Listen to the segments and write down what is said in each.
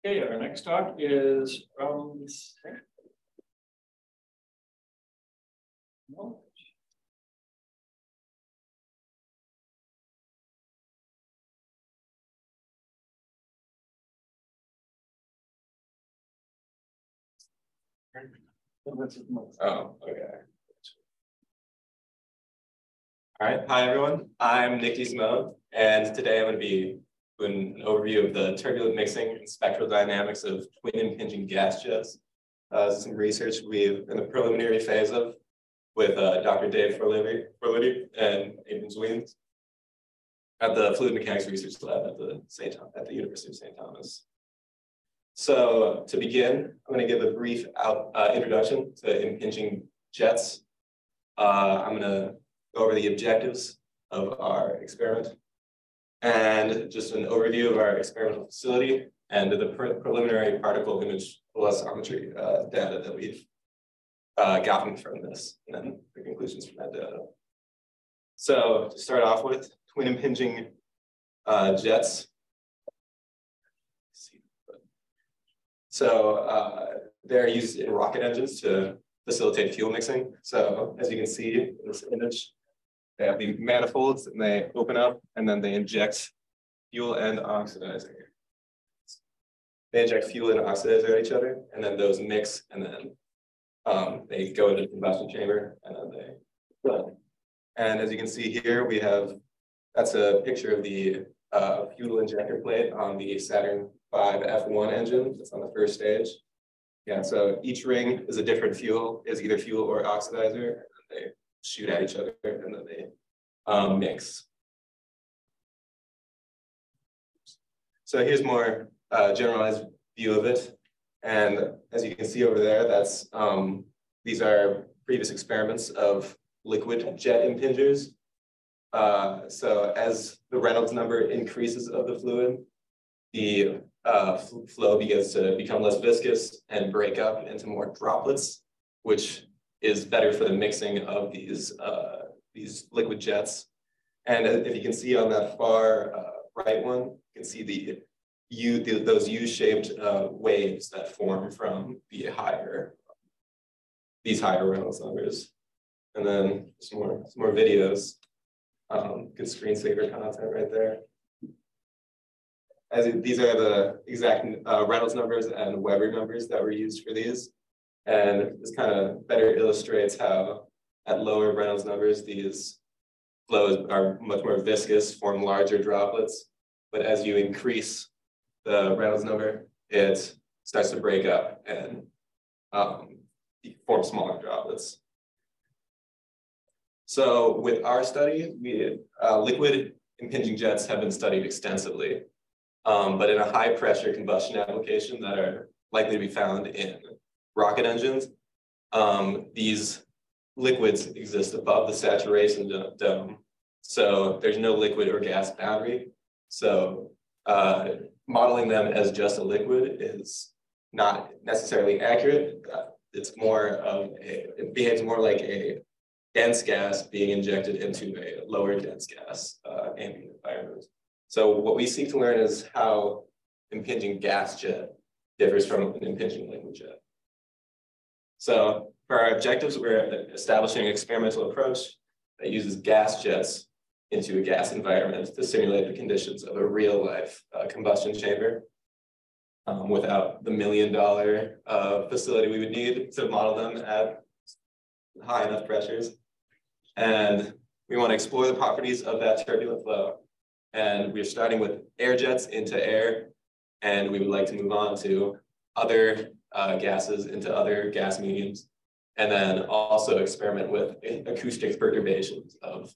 Okay, our next talk is from Oh, okay. All right. Hi, everyone. I'm Nick Simone, and today I'm going to be doing an overview of the turbulent mixing and spectral dynamics of twin impinging gas jets. Some research we've in the preliminary phase of with Dr. Dave Forlity and Aidan Zweens at the Fluid Mechanics Research Lab at the University of St. Thomas. So to begin, I'm going to give a brief introduction to impinging jets. I'm going to go over the objectives of our experiment and just an overview of our experimental facility and the preliminary particle image velocimetry data that we've gotten from this, and then the conclusions from that data. So to start off with, twin impinging jets. So they're used in rocket engines to facilitate fuel mixing. So as you can see in this image, they have the manifolds and they open up and then they inject fuel and oxidizer. They inject fuel and oxidizer at each other, and then those mix, and then they go into the combustion chamber, and then they run. And as you can see here, we have, that's a picture of the fuel injector plate on the Saturn V F1 engine that's on the first stage. Yeah, so each ring is a different fuel, is either fuel or oxidizer, and they shoot at each other, and then they mix. So here's more generalized view of it. And as you can see over there, that's these are previous experiments of liquid jet impingers. So as the Reynolds number increases of the fluid, the flow begins to become less viscous and break up into more droplets, which is better for the mixing of these liquid jets. And if you can see on that far right one, you can see those U-shaped waves that form from these higher Reynolds numbers. And then some more videos. Good screensaver content right there. These are the exact Reynolds numbers and Weber numbers that were used for these. And this kind of better illustrates how at lower Reynolds numbers, these flows are much more viscous, form larger droplets. But as you increase the Reynolds number, it starts to break up and form smaller droplets. So with our study, liquid impinging jets have been studied extensively, but in a high pressure combustion application that are likely to be found in rocket engines, these liquids exist above the saturation dome. So there's no liquid or gas boundary. So modeling them as just a liquid is not necessarily accurate. It's more of it behaves more like a dense gas being injected into a lower dense gas ambient environment. So what we seek to learn is how impinging gas jet differs from an impinging liquid jet. So for our objectives, we're establishing an experimental approach that uses gas jets into a gas environment to simulate the conditions of a real life combustion chamber without the $1 million facility we would need to model them at high enough pressures. And we want to explore the properties of that turbulent flow. And we're starting with air jets into air, and we would like to move on to other gases into other gas mediums, and then also experiment with acoustic perturbations of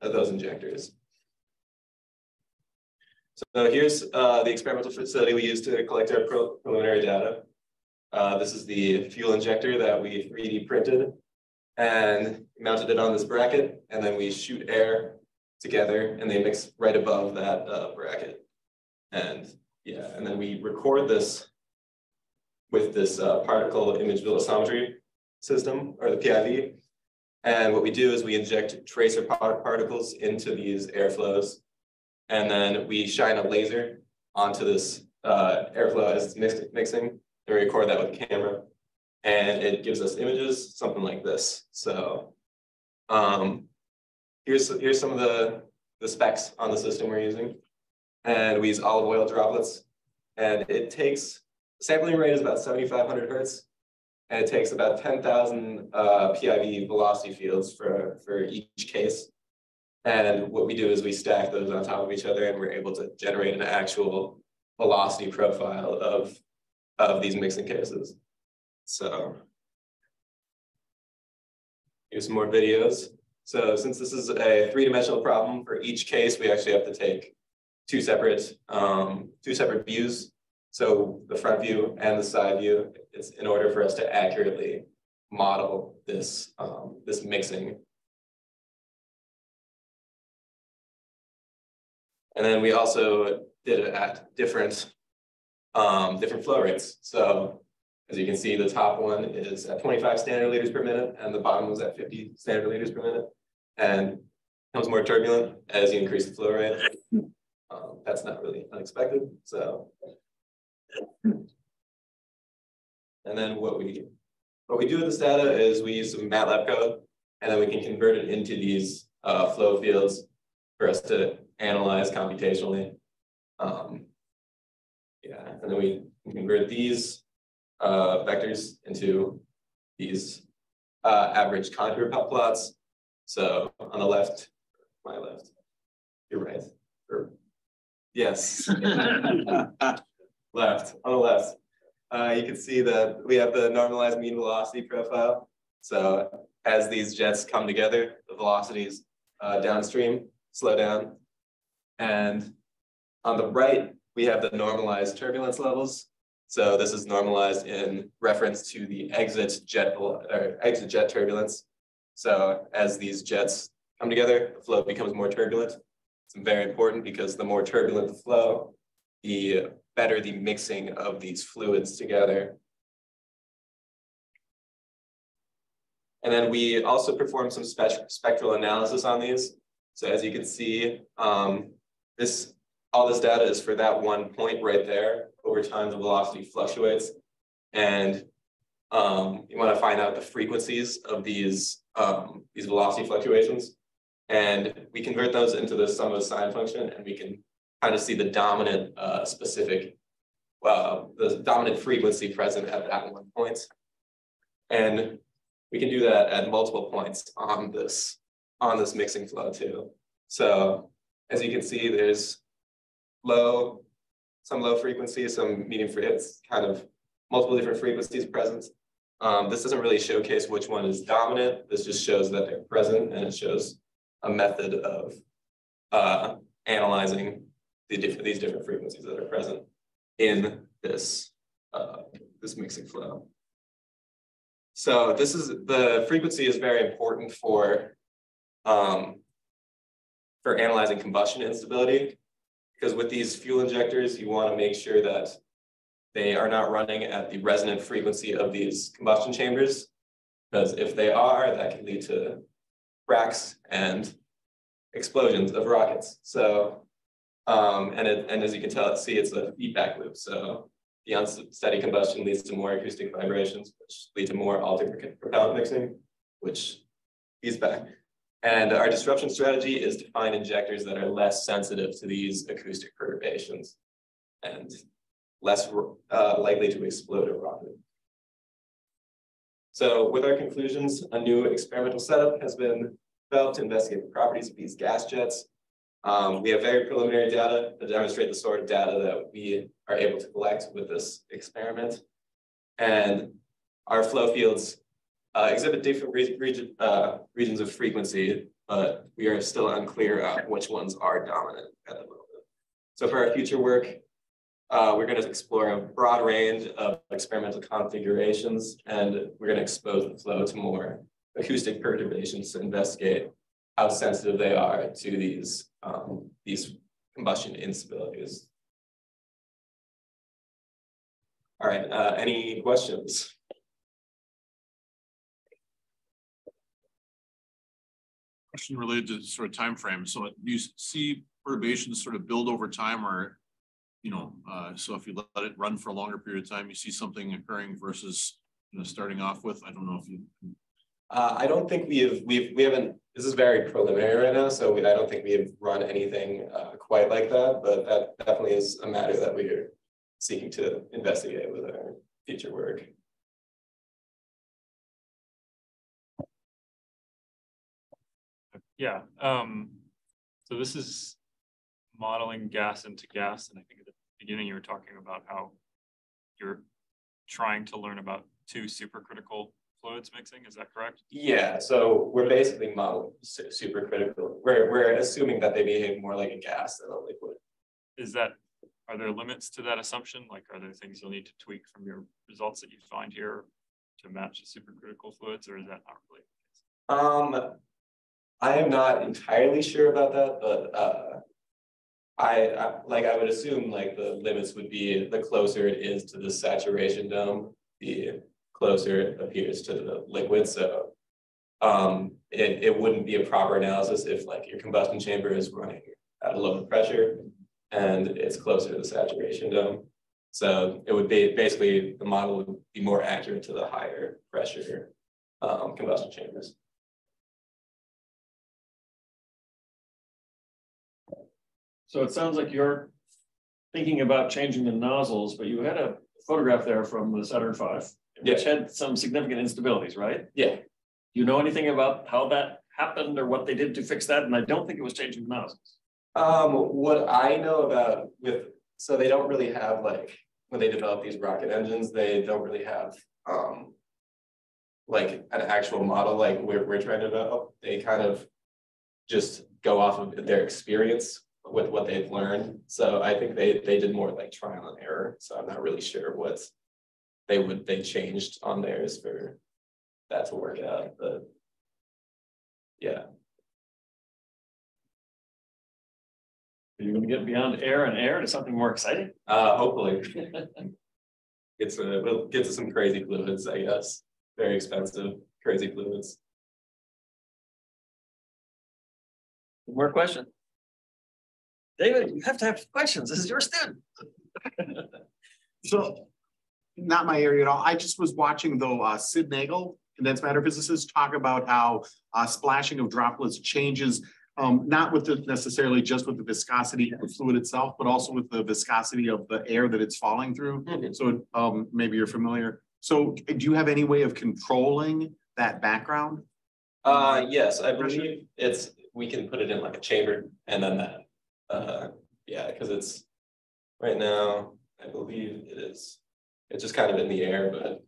those injectors. So here's the experimental facility we used to collect our preliminary data. This is the fuel injector that we 3D printed and mounted it on this bracket, and then we shoot air together and they mix right above that bracket. And yeah, and then we record this with this particle image velocimetry system, or the PIV. And what we do is we inject tracer particles into these airflows And then we shine a laser onto this airflow as it's mixing, and we record that with the camera. And it gives us images, something like this. So here's some of the specs on the system we're using. And we use olive oil droplets. And it takes, sampling rate is about 7,500 hertz. And it takes about 10,000 PIV velocity fields for each case. And what we do is we stack those on top of each other, and we're able to generate an actual velocity profile of these mixing cases. So here's some more videos. So since this is a three-dimensional problem, for each case, we actually have to take two separate views. So the front view and the side view, it's in order for us to accurately model this, this mixing. And then we also did it at different flow rates. So as you can see, the top one is at 25 standard liters per minute, and the bottom was at 50 standard liters per minute. And becomes more turbulent as you increase the flow rate. That's not really unexpected. So, and then what we do with this data is we use some MATLAB code, and then we can convert it into these flow fields for us to analyze computationally. Yeah, and then we convert these vectors into these average contour plots. So on the left, my left, your right, or yes, left, on the left. You can see that we have the normalized mean velocity profile. So as these jets come together, the velocities downstream slow down. And on the right, we have the normalized turbulence levels. So this is normalized in reference to the exit jet turbulence. So as these jets come together, the flow becomes more turbulent. It's very important because the more turbulent the flow, the better the mixing of these fluids together. And then we also perform some spectral analysis on these. So as you can see, all this data is for that one point right there. Over time, the velocity fluctuates. And you want to find out the frequencies of these velocity fluctuations. And we convert those into the sum of sine function, and we can kind of see the dominant the dominant frequency present at that one point. And we can do that at multiple points on this mixing flow too. So as you can see, there's some low frequency, some medium frequency, it's kind of multiple different frequencies present. This doesn't really showcase which one is dominant. This just shows that they're present, and it shows a method of analyzing these different frequencies that are present in this mixing flow. So the frequency is very important for analyzing combustion instability, because with these fuel injectors, you want to make sure that they are not running at the resonant frequency of these combustion chambers, because if they are, that can lead to cracks and explosions of rockets. So, and as you can see, it's a feedback loop. So the unsteady combustion leads to more acoustic vibrations, which lead to more altered propellant mixing, which feeds back. And our disruption strategy is to find injectors that are less sensitive to these acoustic perturbations and less likely to explode a rocket. So with our conclusions, a new experimental setup has been developed to investigate the properties of these gas jets. We have very preliminary data to demonstrate the sort of data that we are able to collect with this experiment. And our flow fields exhibit different regions of frequency, but we are still unclear which ones are dominant at the moment. So for our future work, we're going to explore a broad range of experimental configurations, and we're going to expose the flow to more acoustic perturbations to investigate how sensitive they are to these combustion instabilities. All right, any questions? Question related to sort of time frame. So do you see perturbations sort of build over time, or so if you let it run for a longer period of time, you see something occurring versus starting off with? I don't know if you. I don't think we haven't. This is very preliminary right now, so I don't think we have run anything quite like that. But that definitely is a matter that we are seeking to investigate with our future work. Yeah. So this is modeling gas into gas, and I think at the beginning you were talking about how you're trying to learn about two supercritical fluids mixing. Is that correct? Yeah. So we're basically modeling supercritical. We're assuming that they behave more like a gas than a liquid. Are there limits to that assumption? Like, are there things you'll need to tweak from your results that you find here to match the supercritical fluids, or is that not really the case? I am not entirely sure about that, but I would assume like the limits would be the closer it is to the saturation dome, the closer it appears to the liquid. So it wouldn't be a proper analysis if like your combustion chamber is running at a lower pressure and it's closer to the saturation dome. So it would be basically the model would be more accurate to the higher pressure combustion chambers. So it sounds like you're thinking about changing the nozzles, but you had a photograph there from the Saturn V, which had some significant instabilities, right? Yeah. Do you know anything about how that happened or what they did to fix that? And I don't think it was changing the nozzles. What I know about so they don't really have like, when they develop these rocket engines, they don't really have like an actual model like we're trying to develop. They kind of just go off of their experience with what they've learned. So I think they did more like trial and error. So I'm not really sure what they changed on theirs for that to work out. But yeah. Are you going to get beyond air and air to something more exciting? Hopefully. We'll get to some crazy fluids, I guess. Very expensive, crazy fluids. More questions? David, you have to have questions. This is your student. So, not my area at all. I just was watching though Sid Nagel, condensed matter physicist, talk about how splashing of droplets changes, not with necessarily just with the viscosity of the fluid itself, but also with the viscosity of the air that it's falling through. Mm-hmm. So maybe you're familiar. So do you have any way of controlling that background? Yes, I believe we can put it in like a chamber and then that. Yeah, because it's right now, I believe it's just kind of in the air, but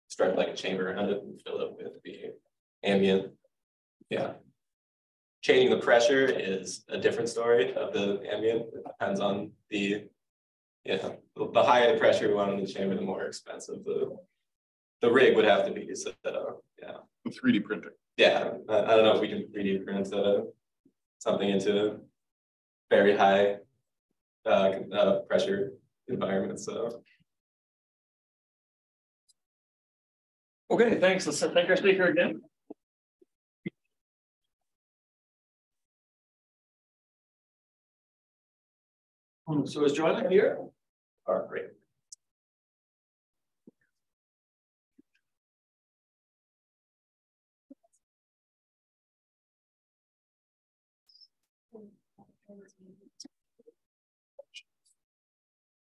start like a chamber around it and fill it with the ambient. Yeah. Changing the pressure is a different story of the ambient. It depends on the higher the pressure we want in the chamber, the more expensive the rig would have to be set up. Yeah. 3D printing. Yeah. I don't know if we can 3D print something into very high pressure environment. So. Okay, thanks. Let's thank our speaker again. So is Joanna here? All right, great.